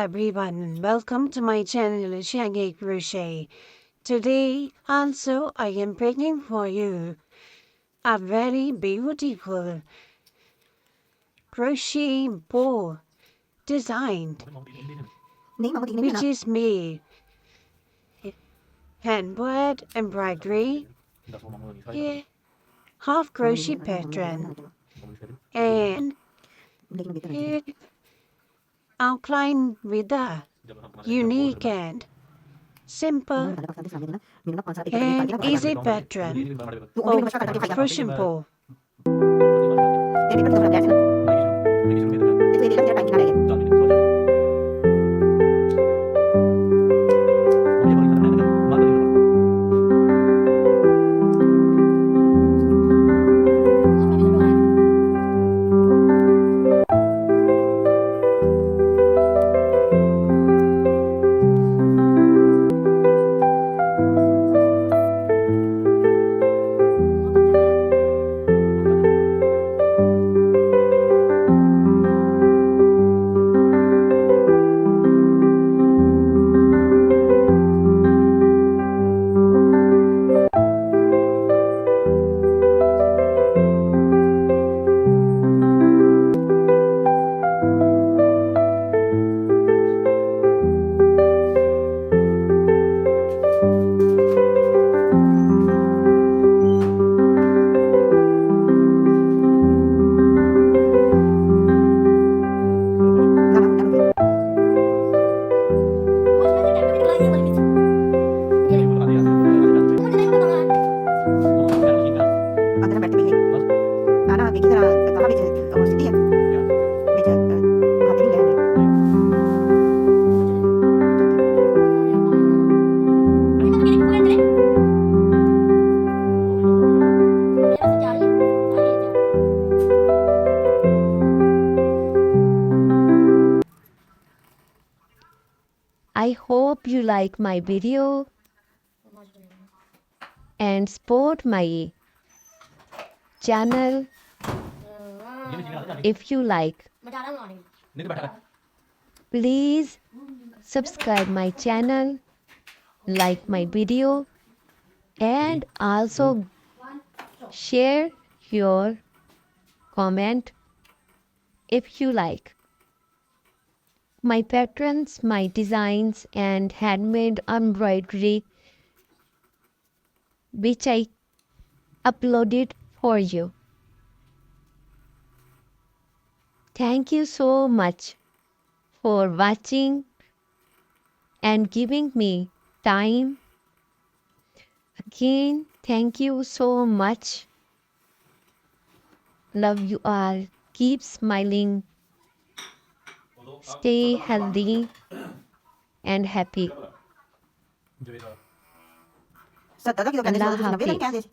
everyone, welcome to my channel Shanghai Crochet. Today also I am bringing for you a very beautiful crochet bow design which is made handwood embroidery, half crochet pattern and outlined with a unique and simple and easy pattern of crochet bow. I hope you like my video and support my channel if you like. Please subscribe my channel, like my video and also share your comment if you like. My patterns, my designs and handmade embroidery which I uploaded for you. Thank you so much for watching and giving me time. Again, thank you so much. Love you all. Keep smiling. Stay healthy and happy. Allah Hafiz.